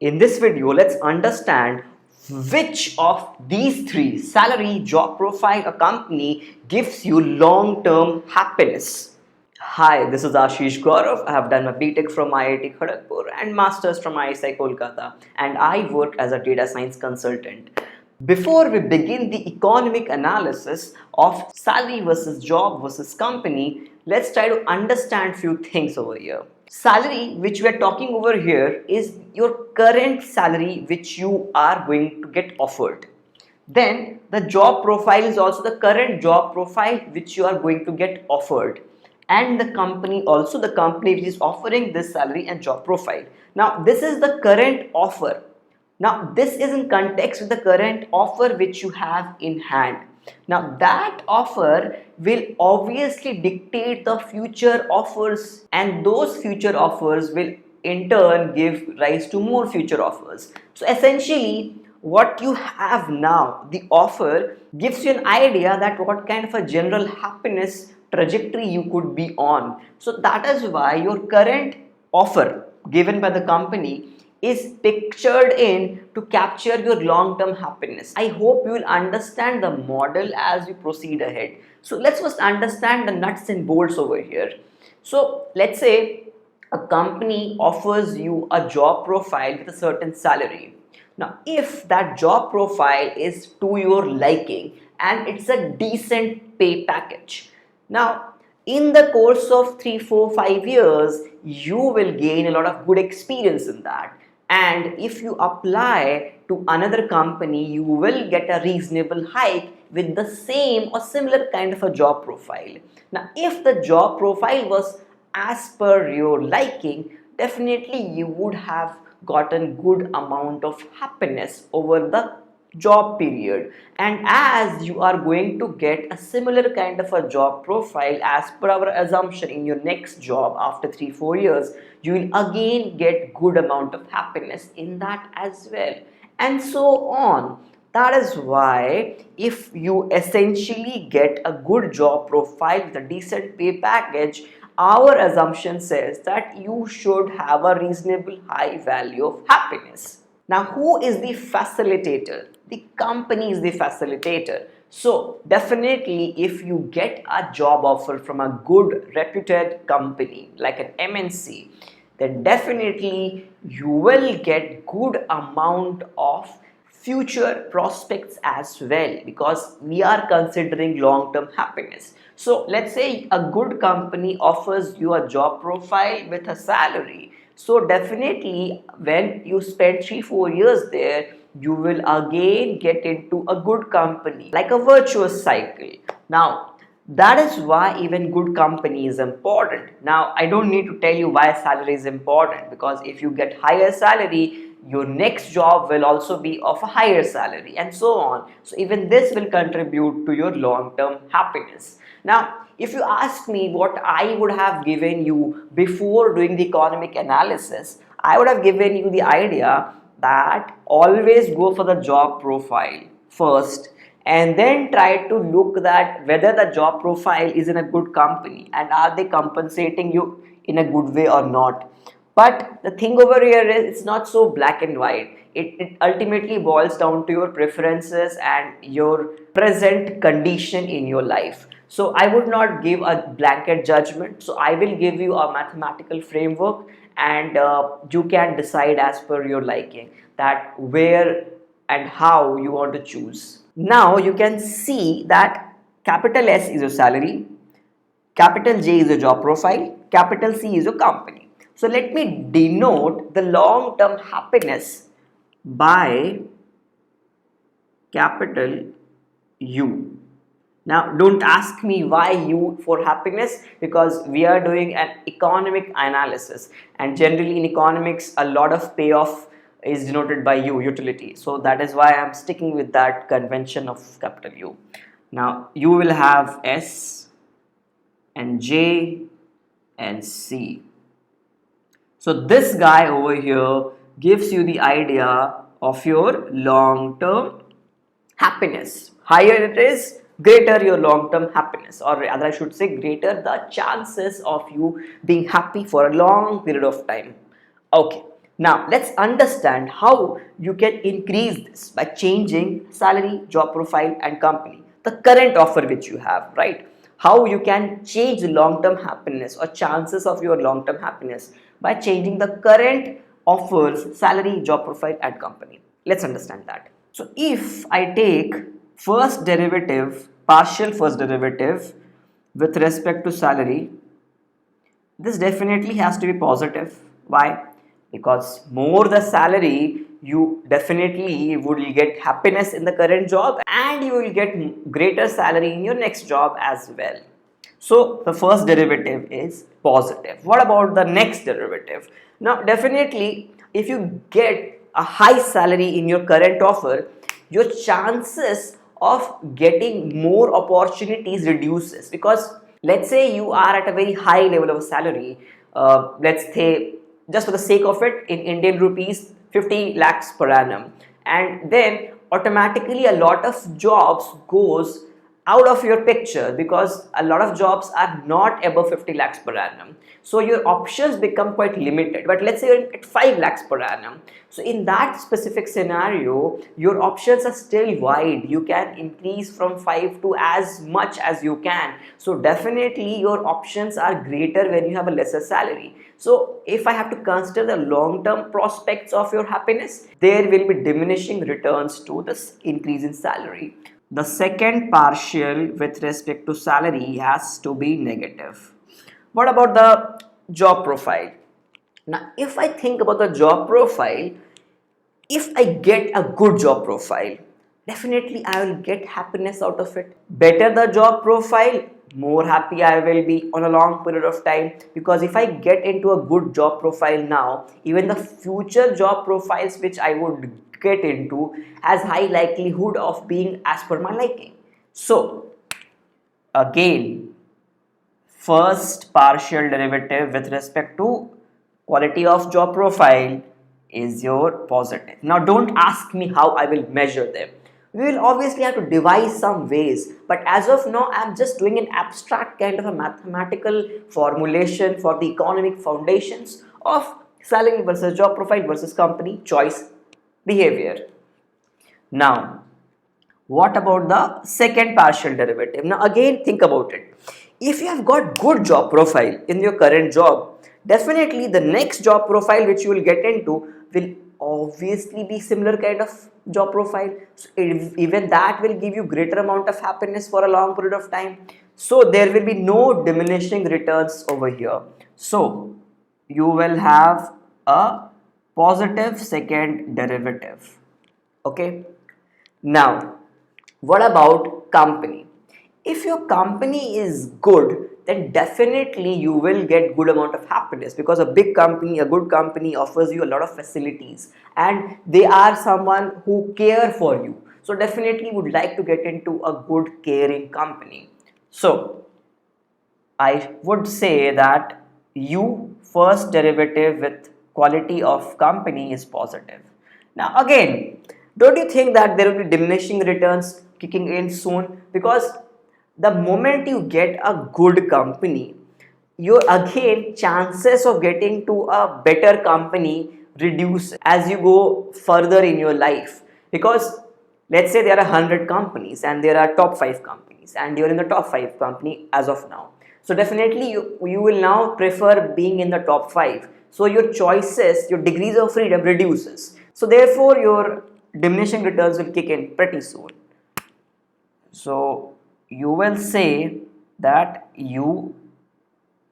In this video, let's understand which of these three, salary, job profile, or company, gives you long-term happiness. Hi, this is Ashish Gaurav. I have done my BTech from IIT Kharagpur and Masters from ISI Kolkata, and I work as a data science consultant. Before we begin the economic analysis of salary versus job versus company, let's try to understand few things over here. Salary, which we are talking over here, is your current salary which you are going to get offered. Then the job profile is also the current job profile which you are going to get offered, and the company also the company which is offering this salary and job profile. Now this is the current offer. Now this is in context with the current offer which you have in hand. Now that offer will obviously dictate the future offers, and those future offers will in turn give rise to more future offers. So essentially what you have now, the offer, gives you an idea that what kind of a general happiness trajectory you could be on. So that is why your current offer given by the company is pictured in to capture your long-term happiness. I hope you will understand the model as we proceed ahead. So let's first understand the nuts and bolts over here. So let's say a company offers you a job profile with a certain salary. Now, if that job profile is to your liking and it's a decent pay package, now in the course of 3, 4, 5 years, you will gain a lot of good experience in that. And if you apply to another company, you will get a reasonable hike with the same or similar kind of a job profile. Now, if the job profile was as per your liking, definitely you would have gotten good amount of happiness over the job period. And as you are going to get a similar kind of a job profile as per our assumption in your next job after 3-4 years, you will again get good amount of happiness in that as well, and so on. That is why if you essentially get a good job profile with a decent pay package, our assumption says that you should have a reasonable high value of happiness. Now, who is the facilitator? The company is the facilitator. So, definitely, if you get a job offer from a good reputed company like an MNC, then definitely you will get good amount of future prospects as well, because we are considering long-term happiness. So let's say a good company offers you a job profile with a salary. So definitely when you spend 3-4 years there, you will again get into a good company, like a virtuous cycle. Now that is why even good company is important. Now I don't need to tell you why salary is important, because if you get higher salary, your next job will also be of a higher salary, and so on. So even this will contribute to your long-term happiness. Now if you ask me what I would have given you before doing the economic analysis, I would have given you the idea that always go for the job profile first, and then try to look that whether the job profile is in a good company and are they compensating you in a good way or not. But the thing over here is it's not so black and white. It ultimately boils down to your preferences and your present condition in your life. So I would not give a blanket judgment. So I will give you a mathematical framework, and you can decide as per your liking that where and how you want to choose. Now you can see that capital S is your salary, capital J is your job profile, capital C is your company. So let me denote the long-term happiness by capital U. Now don't ask me why U for happiness, because we are doing an economic analysis, and generally in economics a lot of payoff is denoted by U, utility. So that is why I am sticking with that convention of capital U. Now you will have S and J and C. So this guy over here gives you the idea of your long-term happiness. Higher it is, greater your long-term happiness, or rather I should say greater the chances of you being happy for a long period of time. Okay, Now, let's understand how you can increase this by changing salary, job profile, and company. The current offer which you have, right? How you can change the long-term happiness or chances of your long-term happiness by changing the current offers, salary, job profile, and company. Let's understand that. So, if I take first derivative, partial first derivative with respect to salary, this definitely has to be positive. Why? Because more the salary, you definitely will get happiness in the current job and you will get greater salary in your next job as well. So the first derivative is positive. What about the next derivative? Now definitely if you get a high salary in your current offer, your chances of getting more opportunities reduces, because let's say you are at a very high level of salary, let's say just for the sake of it in Indian rupees 50 lakhs per annum, and then automatically a lot of jobs goes out of your picture because a lot of jobs are not above 50 lakhs per annum. So your options become quite limited. But let's say you're at 5 lakhs per annum. So in that specific scenario, your options are still wide. You can increase from 5 to as much as you can. So definitely your options are greater when you have a lesser salary. So if I have to consider the long-term prospects of your happiness, there will be diminishing returns to this increase in salary. The second partial with respect to salary has to be negative. What about the job profile? Now, if I think about the job profile, if I get a good job profile, definitely I will get happiness out of it. Better the job profile, more happy I will be on a long period of time, because if I get into a good job profile now, even the future job profiles which I would get into has high likelihood of being as per my liking. So again, first partial derivative with respect to quality of job profile is your positive. Now don't ask me how I will measure them. We will obviously have to devise some ways, but as of now I'm just doing an abstract kind of a mathematical formulation for the economic foundations of salary versus job profile versus company choice behavior. Now what about the second partial derivative? Now again think about it. If you have got good job profile in your current job, definitely the next job profile which you will get into will obviously be similar kind of job profile. So even that will give you greater amount of happiness for a long period of time. So there will be no diminishing returns over here. So you will have a positive second derivative. Okay. Now, what about company? If your company is good, then definitely you will get good amount of happiness, because a big company, a good company offers you a lot of facilities and they are someone who care for you. So definitely would like to get into a good caring company. So I would say that U first derivative with quality of company is positive. Now again, don't you think that there will be diminishing returns kicking in soon? Because the moment you get a good company, your again chances of getting to a better company reduce as you go further in your life. Because let's say there are 100 companies and there are top 5 companies and you're in the top 5 company as of now. So definitely you will now prefer being in the top 5. So your choices, your degrees of freedom reduces. So therefore your diminishing returns will kick in pretty soon. So you will say that you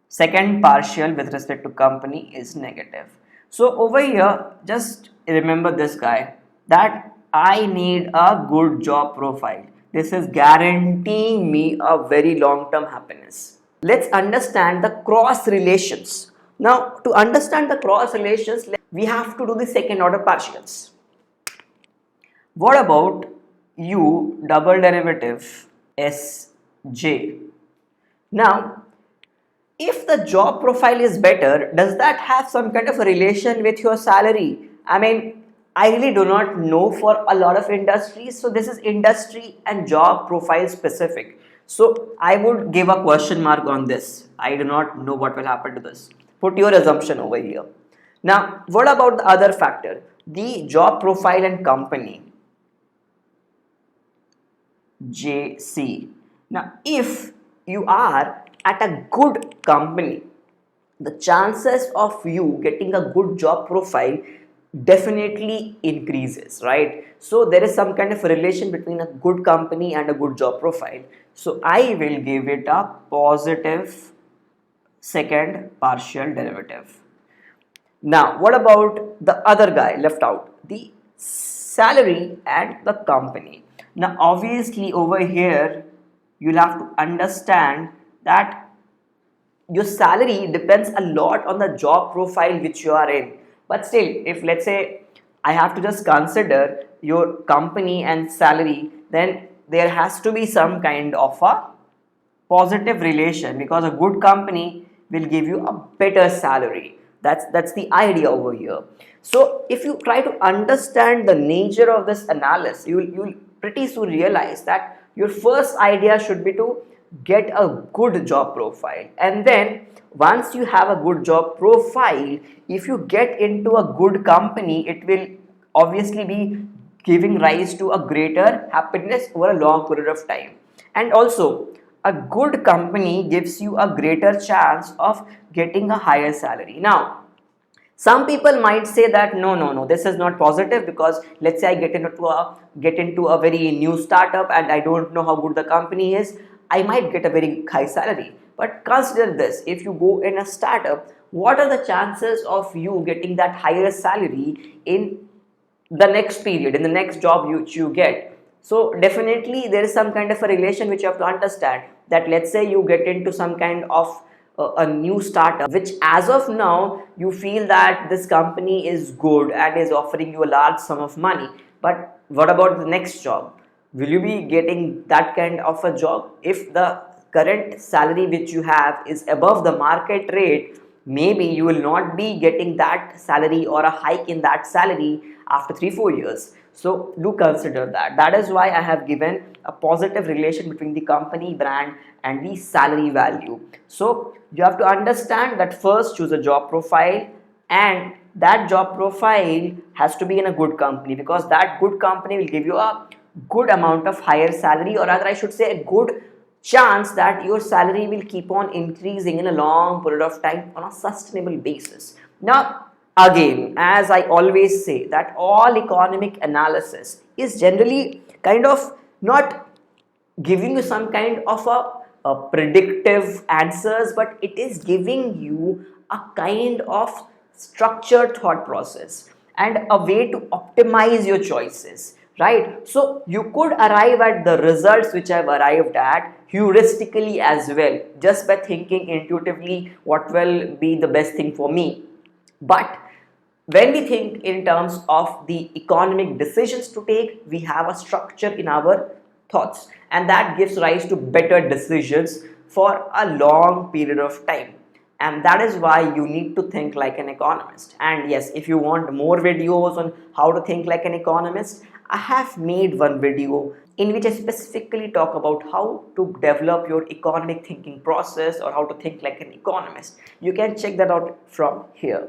second partial with respect to company is negative. So over here, just remember this guy, that I need a good job profile. This is guaranteeing me a very long-term happiness. Let's understand the cross relations. Now, to understand the cross relations, we have to do the second order partials. What about u double derivative sj? Now, if the job profile is better, does that have some kind of a relation with your salary? I mean, I really do not know for a lot of industries. So this is industry and job profile specific. So I would give a question mark on this. I do not know what will happen to this. Put your assumption over here. Now, what about the other factor? The job profile and company, JC. Now, if you are at a good company, the chances of you getting a good job profile definitely increases, right? So there is some kind of a relation between a good company and a good job profile. So I will give it a positive second partial derivative. Now, what about the other guy left out? The salary and the company. Now, obviously, over here, you'll have to understand that your salary depends a lot on the job profile which you are in. But still, if let's say I have to just consider your company and salary, then there has to be some kind of a positive relation, because a good company will give you a better salary. That's the idea over here. So if you try to understand the nature of this analysis, you'll pretty soon realize that your first idea should be to get a good job profile, and then once you have a good job profile, if you get into a good company, it will obviously be giving rise to a greater happiness over a long period of time. And also, a good company gives you a greater chance of getting a higher salary. Now, some people might say that no, this is not positive, because let's say I get into a very new startup and I don't know how good the company is, I might get a very high salary. But consider this: if you go in a startup, what are the chances of you getting that higher salary in the next period, in the next job you get? So definitely there is some kind of a relation which you have to understand, that let's say you get into some kind of a new startup which as of now you feel that this company is good and is offering you a large sum of money, but what about the next job? Will you be getting that kind of a job? If the current salary which you have is above the market rate, maybe you will not be getting that salary or a hike in that salary after 3-4 years. So do consider that. That is why I have given a positive relation between the company brand and the salary value. So you have to understand that first choose a job profile, and that job profile has to be in a good company, because that good company will give you a good amount of higher salary, or rather I should say a good chance that your salary will keep on increasing in a long period of time on a sustainable basis. Now, again, as I always say, that all economic analysis is generally kind of not giving you some kind of a predictive answers, but it is giving you a kind of structured thought process and a way to optimize your choices, right? So you could arrive at the results which I've arrived at heuristically as well, just by thinking intuitively what will be the best thing for me. But when we think in terms of the economic decisions to take, we have a structure in our thoughts, and that gives rise to better decisions for a long period of time. And that is why you need to think like an economist. And yes, if you want more videos on how to think like an economist, I have made one video in which I specifically talk about how to develop your economic thinking process, or how to think like an economist. You can check that out from here.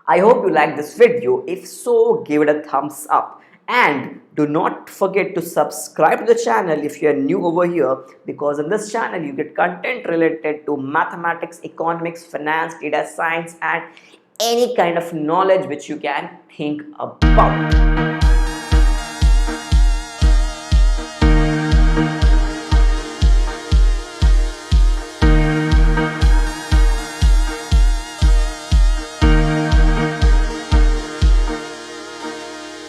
I hope you liked this video. If so, give it a thumbs up, and do not forget to subscribe to the channel if you are new over here, because in this channel you get content related to mathematics, economics, finance, data science, and any kind of knowledge which you can think about.